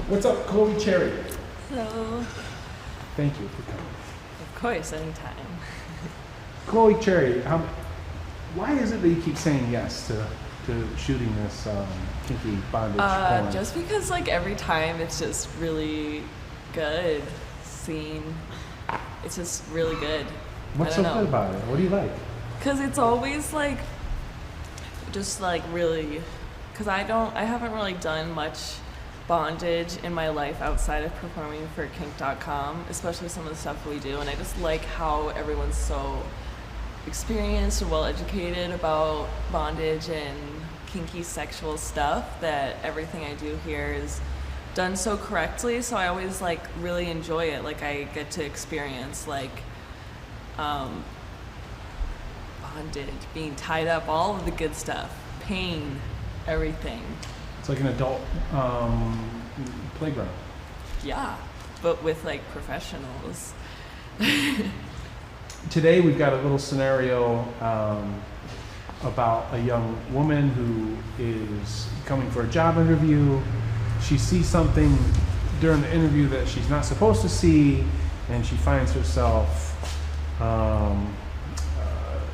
What's up, Chloe Cherry? Hello. Thank you for coming. Of course, anytime. Chloe Cherry, why is it that you keep saying yes to shooting this kinky bondage porn? Just because like every time it's just really good scene. It's just really good. What's so good about it? What do you like? Because it's always like, just like really, because I haven't really done much bondage in my life outside of performing for kink.com, especially some of the stuff we do, and I just like how everyone's so experienced and well educated about bondage and kinky sexual stuff that everything I do here is done so correctly, so I always like really enjoy it. Like I get to experience like bondage, being tied up, all of the good stuff, pain, everything. It's like an adult playground. Yeah, but with like professionals. Today we've got a little scenario about a young woman who is coming for a job interview. She sees something during the interview that she's not supposed to see, and she finds herself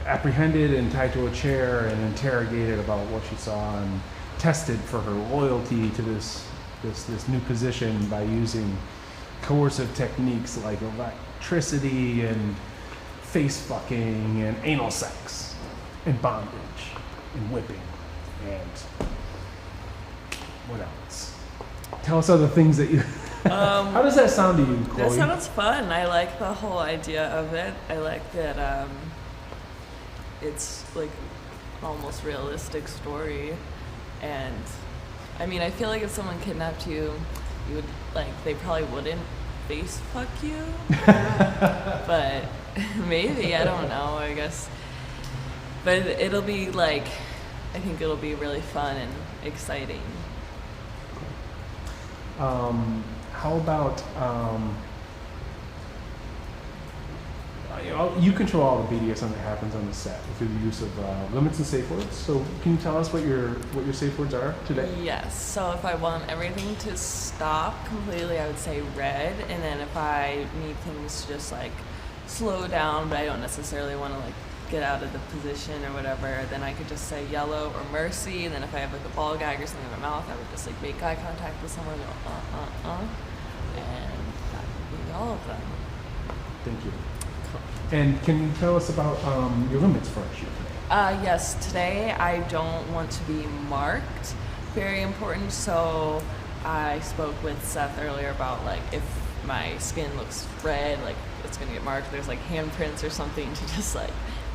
apprehended and tied to a chair and interrogated about what she saw and tested for her loyalty to this new position by using coercive techniques like electricity and face fucking and anal sex and bondage and whipping and what else? Tell us other things that you how does that sound to you, Chloe? That sounds fun. I like the whole idea of it. I like that it's like almost realistic story. And I mean, I feel like if someone kidnapped you, you would like, they probably wouldn't face fuck you. But maybe, I don't know, I guess. But it'll be like, I think it'll be really fun and exciting. How about you control all the BDSM that happens on the set through the use of limits and safe words. So can you tell us what your safe words are today? Yes. So if I want everything to stop completely, I would say red. And then if I need things to just like slow down, but I don't necessarily want to like get out of the position or whatever, then I could just say yellow or mercy. And then if I have like a ball gag or something in my mouth, I would just like make eye contact with someone and go, and that would be all of them. Thank you. And can you tell us about your limits for our shoot today? Yes, today I don't want to be marked. Very important. So I spoke with Seth earlier about like if my skin looks red, like it's gonna get marked. There's like handprints or something to just like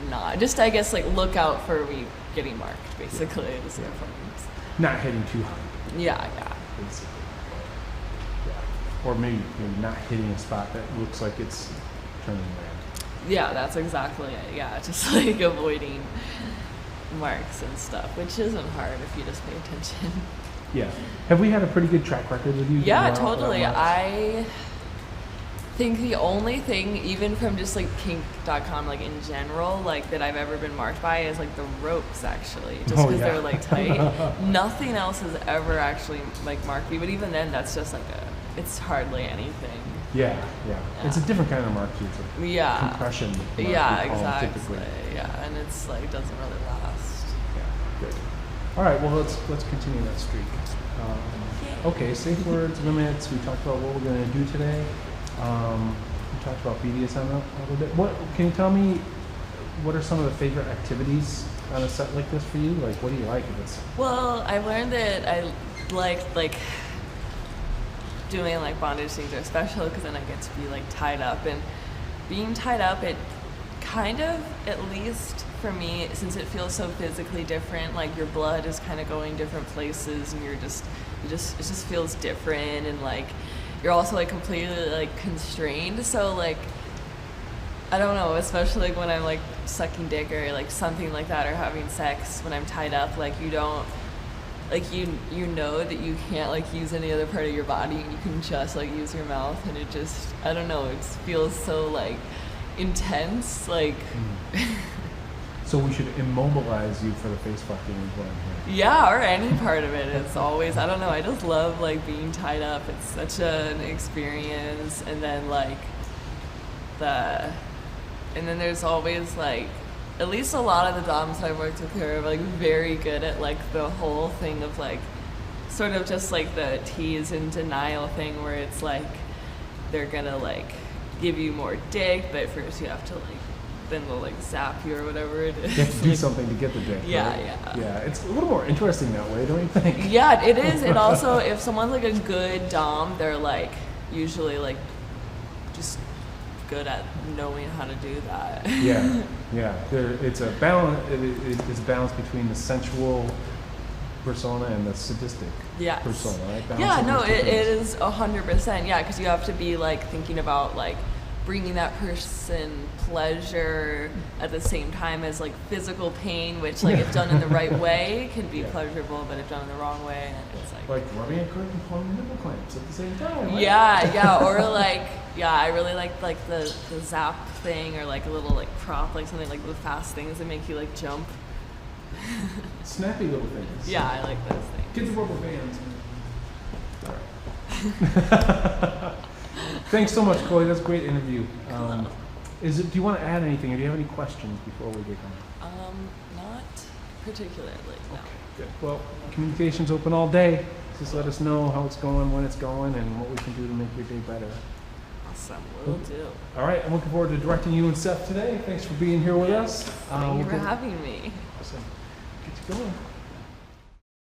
not. Just I guess like look out for me getting marked. Basically, is important. Not hitting too hard. Yeah. Basically. Yeah. Or maybe you're not hitting a spot that looks like it's turning red. Yeah, that's exactly it. Yeah, just like avoiding marks and stuff, which isn't hard if you just pay attention. Yeah. Have we had a pretty good track record with you? Yeah, totally. I think the only thing, even from just like kink.com, like in general, like that I've ever been marked by is like the ropes actually, just because they're like tight. Nothing else has ever actually like marked me, but even then that's just like it's hardly anything. Yeah. It's a different kind of mark too. It's a compression mark, yeah, exactly. Typically. Yeah, and it's like doesn't really last. Yeah, good. All right, well let's continue that streak. Okay, safe words, limits. We talked about what we're going to do today. We talked about BDSM a little bit. What can you tell me? What are some of the favorite activities on a set like this for you? Like, what do you like? Well, I've learned that I like doing like bondage things are special because then I get to be like tied up, and being tied up, it kind of, at least for me, since it feels so physically different, like your blood is kind of going different places and it just feels different, and like you're also like completely like constrained, so like I don't know, especially like when I'm like sucking dick or like something like that, or having sex when I'm tied up, like you don't like you know that you can't like use any other part of your body, and you can just like use your mouth, and it just, I don't know, it feels so like intense, like So we should immobilize you for the face fucking is what I'm hearing. Yeah, or any part of it. It's always, I don't know, I just love like being tied up. It's such an experience. And then like and then there's always like, at least a lot of the doms I've worked with are like very good at like the whole thing of like sort of just like the tease and denial thing where it's like they're gonna like give you more dick, but first you have to like, then they'll like zap you or whatever it is. You have to do like, something to get the dick. Yeah, right? yeah. Yeah, it's a little more interesting that way, don't you think? Yeah, it is. And also, if someone's like a good dom, they're like usually like just good at knowing how to do that. Yeah, yeah. It's a balance. It's a balance between the sensual persona and the sadistic Yes. persona, right? Yeah, Balancing no, those two it things. is 100%. Yeah, because you have to be like thinking about like bringing that person pleasure at the same time as like physical pain, which like if done in the right way can be pleasurable, but if done in the wrong way, then it's like rubbing a curtain and pulling nipple clamps at the same time. Right? yeah, or like I really like the zap thing or like a little like prop, like something like the fast things that make you like jump. Snappy little things. Yeah, I like those things. Get the rubber bands. All right. Thanks so much, Chloe. That's a great interview. Cool. Do you want to add anything, or do you have any questions before we get going? Not particularly. No. Good. Well, communication's open all day. Just let us know how it's going, when it's going, and what we can do to make your day better. Awesome, will do. All right, I'm looking forward to directing you and Seth today. Thanks for being here with us. Thank you for having me. Awesome. Get you going.